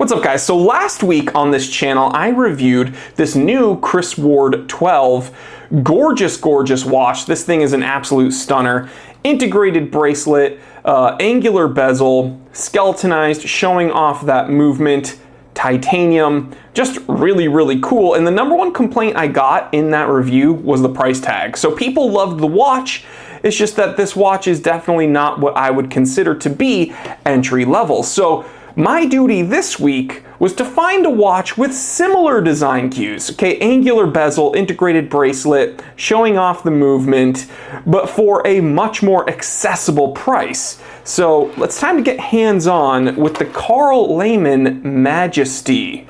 What's up, guys? So last week on this channel, I reviewed this new Chris Ward 12 gorgeous watch. This thing is an absolute stunner. Integrated bracelet, angular bezel, skeletonized, showing off that movement, titanium, just really cool. And the number one complaint I got in that review was the price tag. So people loved the watch. It's just that this watch is definitely not what I would consider to be entry level. So my duty this week was to find a watch with similar design cues. Okay, angular bezel, integrated bracelet, showing off the movement, but for a much more accessible price. So it's time to get hands-on with the Karl-Leimon Majesty.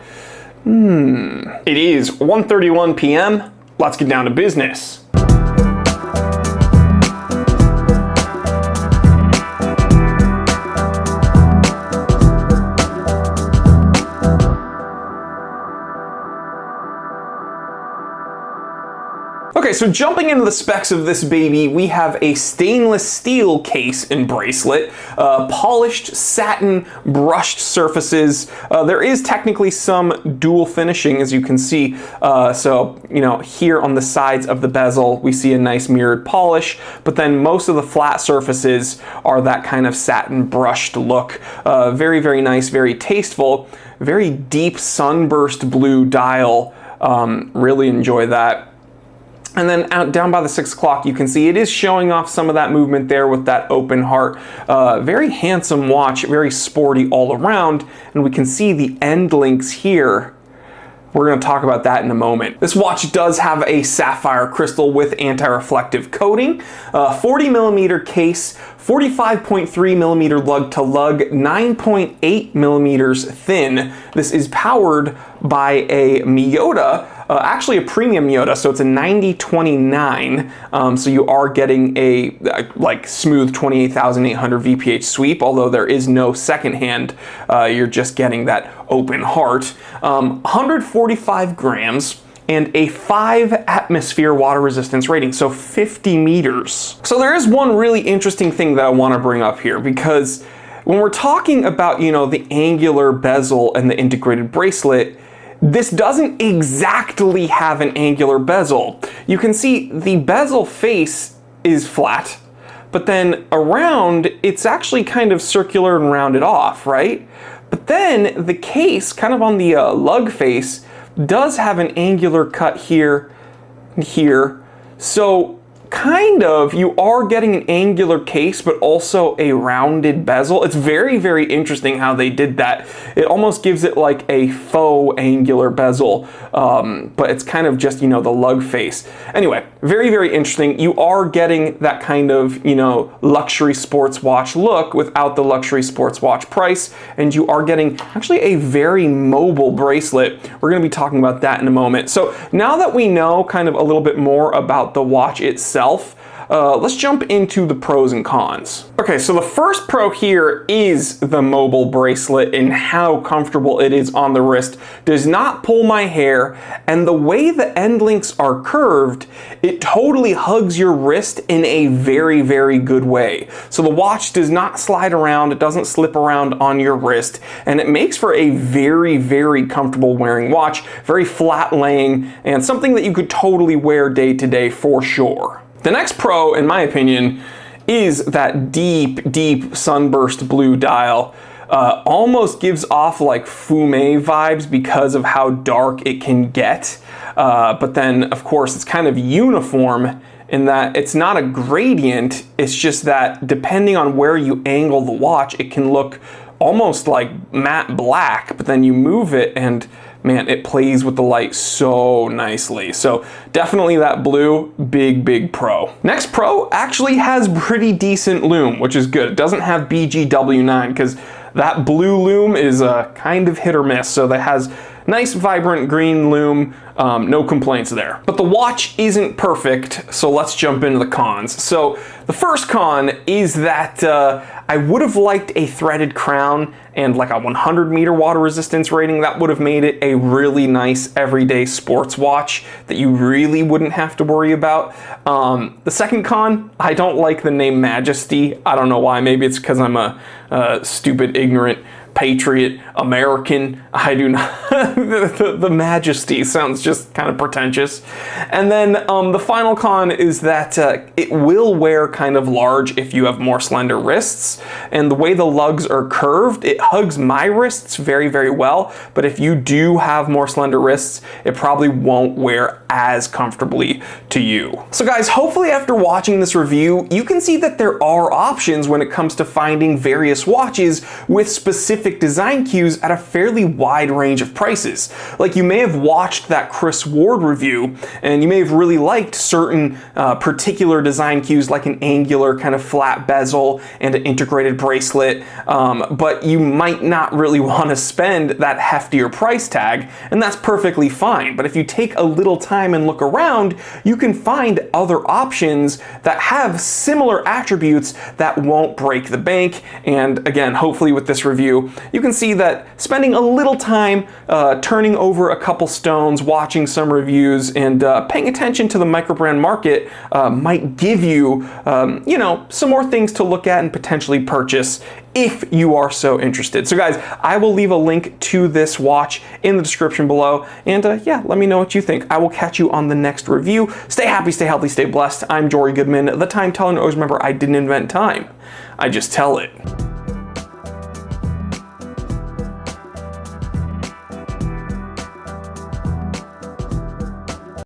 It is 1:31 p.m. Let's get down to business. Okay, so jumping into the specs of this baby, we have a stainless steel case and bracelet, polished satin brushed surfaces. There is technically some dual finishing, as you can see. So, you know, here on the sides of the bezel, we see a nice mirrored polish, but then most of the flat surfaces are that kind of satin brushed look. Very nice, very tasteful, very deep sunburst blue dial. Really enjoy that. And then out down by the 6 o'clock, you can see it is showing off some of that movement there with that open heart. Very handsome watch, very sporty all around. And we can see the end links here. We're going to talk about that in a moment. This watch does have a sapphire crystal with anti-reflective coating, 40 millimeter case, 45.3 millimeter lug to lug, 9.8 millimeters thin. This is powered by a Miyota, actually a premium Miyota, so it's a 9029. So you are getting a like smooth 28,800 VPH sweep, although there is no second hand. You're just getting that open heart. 145 grams. And a 5 atmosphere water resistance rating, so 50 meters. So there is one really interesting thing that I want to bring up here, because when we're talking about, you know, the angular bezel and the integrated bracelet, this doesn't exactly have an angular bezel. You can see the bezel face is flat, but then around, it's actually kind of circular and rounded off, right? But then the case, kind of on the lug face, does have an angular cut here and here. So kind of, you are getting an angular case, but also a rounded bezel. It's very interesting how they did that. It almost gives it like a faux angular bezel, but it's kind of just, you know, the lug face. Anyway, very interesting. You are getting that kind of, you know, luxury sports watch look without the luxury sports watch price, and you are getting actually a very mobile bracelet. We're going to be talking about that in a moment. So now that we know kind of a little bit more about the watch itself, let's jump into the pros and cons. Okay, so the first pro here is the mobile bracelet and how comfortable it is on the wrist. Does not pull my hair, and the way the end links are curved, it totally hugs your wrist in a very good way. So the watch does not slide around, it doesn't slip around on your wrist, and it makes for a very comfortable wearing watch, very flat laying, and something that you could totally wear day to day for sure. The next pro, in my opinion, is that deep sunburst blue dial. Almost gives off like fume vibes because of how dark it can get. But then, of course, it's kind of uniform in that it's not a gradient. It's just that depending on where you angle the watch, it can look almost like matte black, but then you move it and man, it plays with the light so nicely. So definitely that blue, big pro. Next pro actually has pretty decent lume, which is good. It doesn't have BGW9 because that blue lume is kind of hit or miss. So that has nice vibrant green lume, no complaints there. But the watch isn't perfect, so let's jump into the cons. So the first con is that I would have liked a threaded crown and like a 100 meter water resistance rating. That would have made it a really nice everyday sports watch that you really wouldn't have to worry about. The second con, I don't like the name Majesty. I don't know why, maybe it's because I'm a stupid, ignorant patriot, American. I do not. the Majesty sounds just kind of pretentious. And then the final con is that it will wear kind of large if you have more slender wrists. And the way the lugs are curved, it hugs my wrists very, very well. But if you do have more slender wrists, it probably won't wear as comfortably to you. So guys, hopefully after watching this review, you can see that there are options when it comes to finding various watches with specific design cues at a fairly wide range of prices. Like, you may have watched that Chris Ward review and you may have really liked certain particular design cues, like an angular kind of flat bezel and an integrated bracelet, but you might not really want to spend that heftier price tag, and that's perfectly fine. But if you take a little time and look around, you can find other options that have similar attributes that won't break the bank. And again, hopefully with this review, you can see that spending a little time turning over a couple stones, watching some reviews, and paying attention to the microbrand market might give you, you know, some more things to look at and potentially purchase if you are so interested. So guys, I will leave a link to this watch in the description below, and yeah, let me know what you think. I will catch you on the next review. Stay happy, stay healthy, stay blessed. I'm Jory Goodman, the Time Teller, and always remember, I didn't invent time. I just tell it.